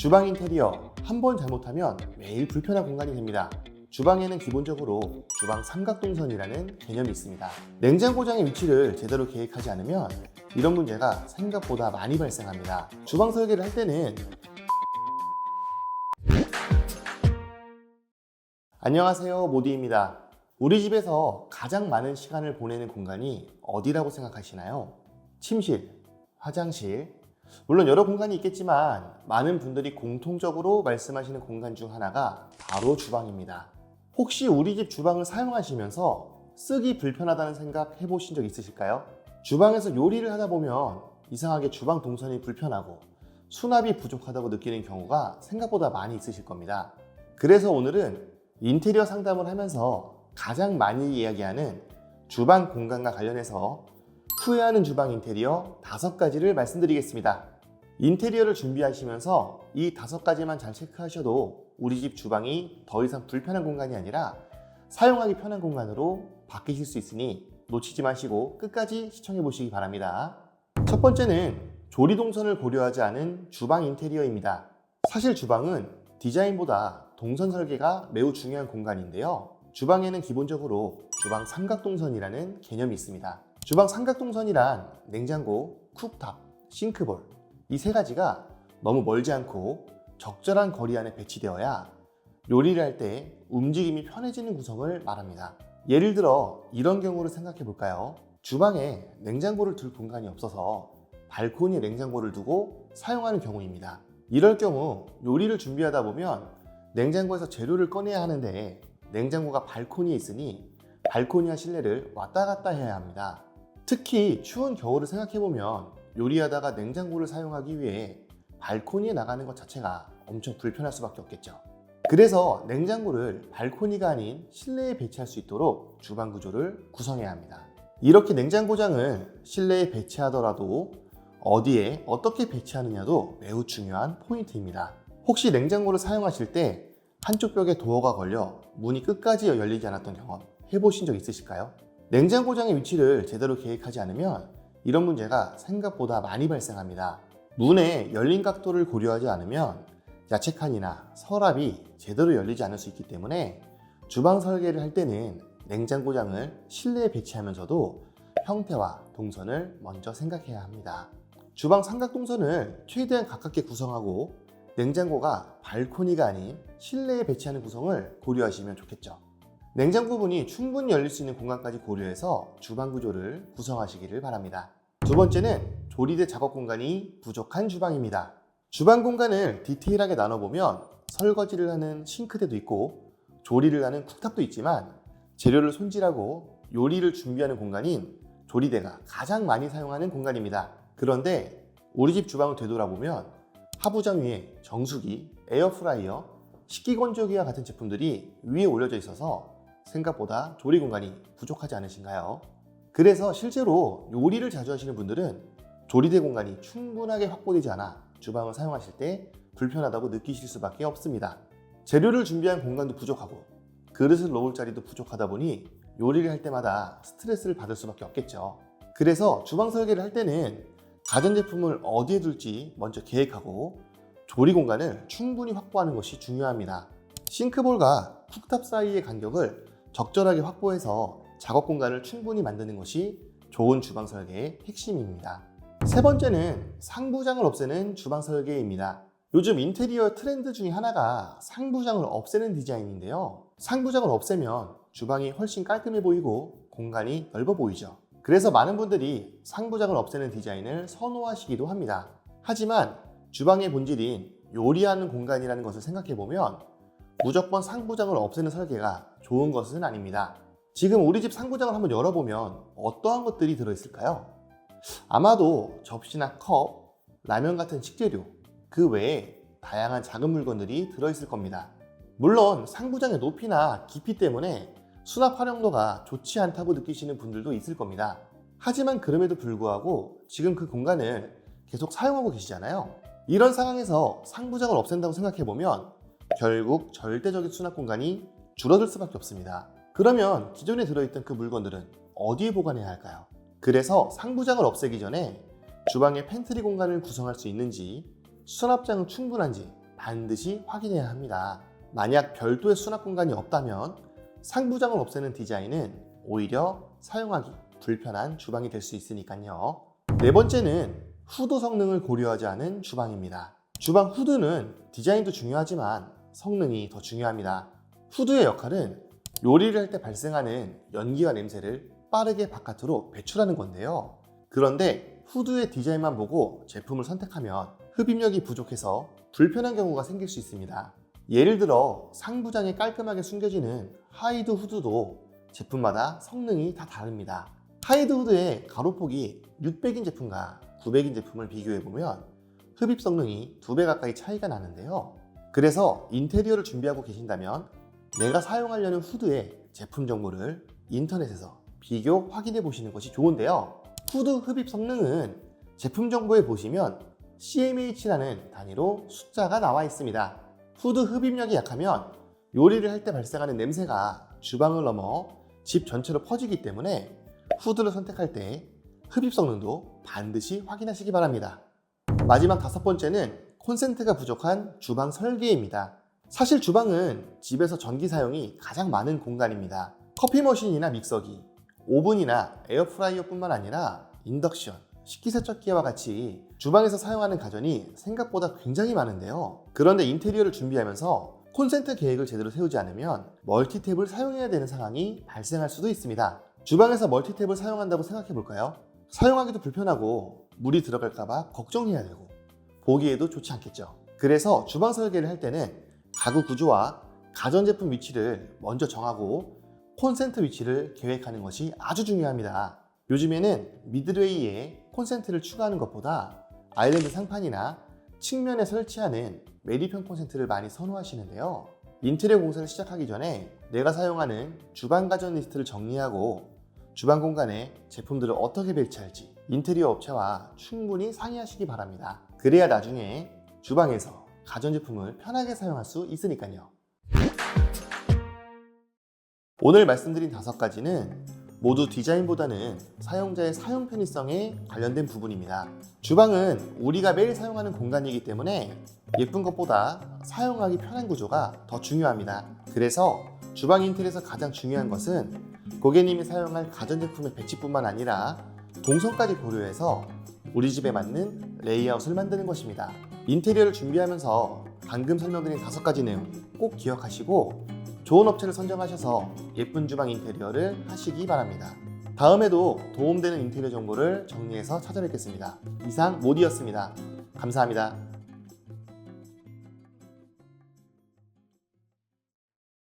주방 인테리어 한 번 잘못하면 매일 불편한 공간이 됩니다. 주방에는 기본적으로 주방 삼각동선이라는 개념이 있습니다. 냉장고장의 위치를 제대로 계획하지 않으면 이런 문제가 생각보다 많이 발생합니다. 주방 설계를 할 때는 안녕하세요, 모디입니다. 우리 집에서 가장 많은 시간을 보내는 공간이 어디라고 생각하시나요? 침실, 화장실, 물론 여러 공간이 있겠지만 많은 분들이 공통적으로 말씀하시는 공간 중 하나가 바로 주방입니다. 혹시 우리 집 주방을 사용하시면서 쓰기 불편하다는 생각 해보신 적 있으실까요? 주방에서 요리를 하다 보면 이상하게 주방 동선이 불편하고 수납이 부족하다고 느끼는 경우가 생각보다 많이 있으실 겁니다. 그래서 오늘은 인테리어 상담을 하면서 가장 많이 이야기하는 주방 공간과 관련해서 후회하는 주방 인테리어 5가지를 말씀드리겠습니다. 인테리어를 준비하시면서 이 5가지만 잘 체크하셔도 우리 집 주방이 더 이상 불편한 공간이 아니라 사용하기 편한 공간으로 바뀌실 수 있으니 놓치지 마시고 끝까지 시청해 보시기 바랍니다. 첫 번째는 조리 동선을 고려하지 않은 주방 인테리어입니다. 사실 주방은 디자인보다 동선 설계가 매우 중요한 공간인데요. 주방에는 기본적으로 주방 삼각동선이라는 개념이 있습니다. 주방 삼각동선이란 냉장고, 쿡탑, 싱크볼 이 3가지가 너무 멀지 않고 적절한 거리 안에 배치되어야 요리를 할 때 움직임이 편해지는 구성을 말합니다. 예를 들어 이런 경우를 생각해 볼까요? 주방에 냉장고를 둘 공간이 없어서 발코니에 냉장고를 두고 사용하는 경우입니다. 이럴 경우 요리를 준비하다 보면 냉장고에서 재료를 꺼내야 하는데 냉장고가 발코니에 있으니 발코니와 실내를 왔다 갔다 해야 합니다. 특히 추운 겨울을 생각해보면 요리하다가 냉장고를 사용하기 위해 발코니에 나가는 것 자체가 엄청 불편할 수밖에 없겠죠. 그래서 냉장고를 발코니가 아닌 실내에 배치할 수 있도록 주방 구조를 구성해야 합니다. 이렇게 냉장고장을 실내에 배치하더라도 어디에 어떻게 배치하느냐도 매우 중요한 포인트입니다. 혹시 냉장고를 사용하실 때 한쪽 벽에 도어가 걸려 문이 끝까지 열리지 않았던 경험 해보신 적 있으실까요? 냉장고장의 위치를 제대로 계획하지 않으면 이런 문제가 생각보다 많이 발생합니다. 문의 열린 각도를 고려하지 않으면 야채칸이나 서랍이 제대로 열리지 않을 수 있기 때문에 주방 설계를 할 때는 냉장고장을 실내에 배치하면서도 형태와 동선을 먼저 생각해야 합니다. 주방 삼각동선을 최대한 가깝게 구성하고 냉장고가 발코니가 아닌 실내에 배치하는 구성을 고려하시면 좋겠죠. 냉장고 문이 충분히 열릴 수 있는 공간까지 고려해서 주방 구조를 구성하시기를 바랍니다. 두 번째는 조리대 작업 공간이 부족한 주방입니다. 주방 공간을 디테일하게 나눠보면 설거지를 하는 싱크대도 있고 조리를 하는 쿡탑도 있지만 재료를 손질하고 요리를 준비하는 공간인 조리대가 가장 많이 사용하는 공간입니다. 그런데 우리 집 주방을 되돌아보면 하부장 위에 정수기, 에어프라이어, 식기건조기와 같은 제품들이 위에 올려져 있어서 생각보다 조리 공간이 부족하지 않으신가요? 그래서 실제로 요리를 자주 하시는 분들은 조리대 공간이 충분하게 확보되지 않아 주방을 사용하실 때 불편하다고 느끼실 수밖에 없습니다. 재료를 준비한 공간도 부족하고 그릇을 놓을 자리도 부족하다 보니 요리를 할 때마다 스트레스를 받을 수밖에 없겠죠. 그래서 주방 설계를 할 때는 가전제품을 어디에 둘지 먼저 계획하고 조리 공간을 충분히 확보하는 것이 중요합니다. 싱크볼과 쿡탑 사이의 간격을 적절하게 확보해서 작업 공간을 충분히 만드는 것이 좋은 주방 설계의 핵심입니다. 세 번째는 상부장을 없애는 주방 설계입니다. 요즘 인테리어 트렌드 중에 하나가 상부장을 없애는 디자인인데요. 상부장을 없애면 주방이 훨씬 깔끔해 보이고 공간이 넓어 보이죠. 그래서 많은 분들이 상부장을 없애는 디자인을 선호하시기도 합니다. 하지만 주방의 본질인 요리하는 공간이라는 것을 생각해보면 무조건 상부장을 없애는 설계가 좋은 것은 아닙니다. 지금 우리 집 상부장을 한번 열어보면 어떠한 것들이 들어있을까요? 아마도 접시나 컵, 라면 같은 식재료, 그 외에 다양한 작은 물건들이 들어있을 겁니다. 물론 상부장의 높이나 깊이 때문에 수납 활용도가 좋지 않다고 느끼시는 분들도 있을 겁니다. 하지만 그럼에도 불구하고 지금 그 공간을 계속 사용하고 계시잖아요. 이런 상황에서 상부장을 없앤다고 생각해보면 결국 절대적인 수납 공간이 줄어들 수밖에 없습니다. 그러면 기존에 들어있던 그 물건들은 어디에 보관해야 할까요? 그래서 상부장을 없애기 전에 주방에 팬트리 공간을 구성할 수 있는지, 수납장은 충분한지 반드시 확인해야 합니다. 만약 별도의 수납 공간이 없다면 상부장을 없애는 디자인은 오히려 사용하기 불편한 주방이 될 수 있으니까요. 네 번째는 후드 성능을 고려하지 않은 주방입니다. 주방 후드는 디자인도 중요하지만 성능이 더 중요합니다. 후드의 역할은 요리를 할 때 발생하는 연기와 냄새를 빠르게 바깥으로 배출하는 건데요. 그런데 후드의 디자인만 보고 제품을 선택하면 흡입력이 부족해서 불편한 경우가 생길 수 있습니다. 예를 들어 상부장에 깔끔하게 숨겨지는 하이드 후드도 제품마다 성능이 다 다릅니다. 하이드 후드의 가로폭이 600인 제품과 900인 제품을 비교해보면 흡입 성능이 2배 가까이 차이가 나는데요. 그래서 인테리어를 준비하고 계신다면 내가 사용하려는 후드의 제품 정보를 인터넷에서 비교 확인해 보시는 것이 좋은데요. 후드 흡입 성능은 제품 정보에 보시면 CMH라는 단위로 숫자가 나와 있습니다. 후드 흡입력이 약하면 요리를 할 때 발생하는 냄새가 주방을 넘어 집 전체로 퍼지기 때문에 후드를 선택할 때 흡입 성능도 반드시 확인하시기 바랍니다. 마지막 5번째는 콘센트가 부족한 주방 설계입니다. 사실 주방은 집에서 전기 사용이 가장 많은 공간입니다. 커피 머신이나 믹서기, 오븐이나 에어프라이어뿐만 아니라 인덕션, 식기세척기와 같이 주방에서 사용하는 가전이 생각보다 굉장히 많은데요. 그런데 인테리어를 준비하면서 콘센트 계획을 제대로 세우지 않으면 멀티탭을 사용해야 되는 상황이 발생할 수도 있습니다. 주방에서 멀티탭을 사용한다고 생각해 볼까요? 사용하기도 불편하고 물이 들어갈까봐 걱정해야 되고 보기에도 좋지 않겠죠. 그래서 주방 설계를 할 때는 가구 구조와 가전제품 위치를 먼저 정하고 콘센트 위치를 계획하는 것이 아주 중요합니다. 요즘에는 미드웨이에 콘센트를 추가하는 것보다 아일랜드 상판이나 측면에 설치하는 메리평 콘센트를 많이 선호하시는데요. 인테리어 공사를 시작하기 전에 내가 사용하는 주방 가전 리스트를 정리하고 주방 공간에 제품들을 어떻게 배치할지 인테리어 업체와 충분히 상의하시기 바랍니다. 그래야 나중에 주방에서 가전제품을 편하게 사용할 수 있으니까요. 오늘 말씀드린 5가지는 모두 디자인보다는 사용자의 사용 편의성에 관련된 부분입니다. 주방은 우리가 매일 사용하는 공간이기 때문에 예쁜 것보다 사용하기 편한 구조가 더 중요합니다. 그래서 주방 인테리어에서 가장 중요한 것은 고객님이 사용할 가전제품의 배치뿐만 아니라 동선까지 고려해서 우리 집에 맞는 레이아웃을 만드는 것입니다. 인테리어를 준비하면서 방금 설명드린 5가지 내용 꼭 기억하시고 좋은 업체를 선정하셔서 예쁜 주방 인테리어를 하시기 바랍니다. 다음에도 도움되는 인테리어 정보를 정리해서 찾아뵙겠습니다. 이상 모디였습니다. 감사합니다.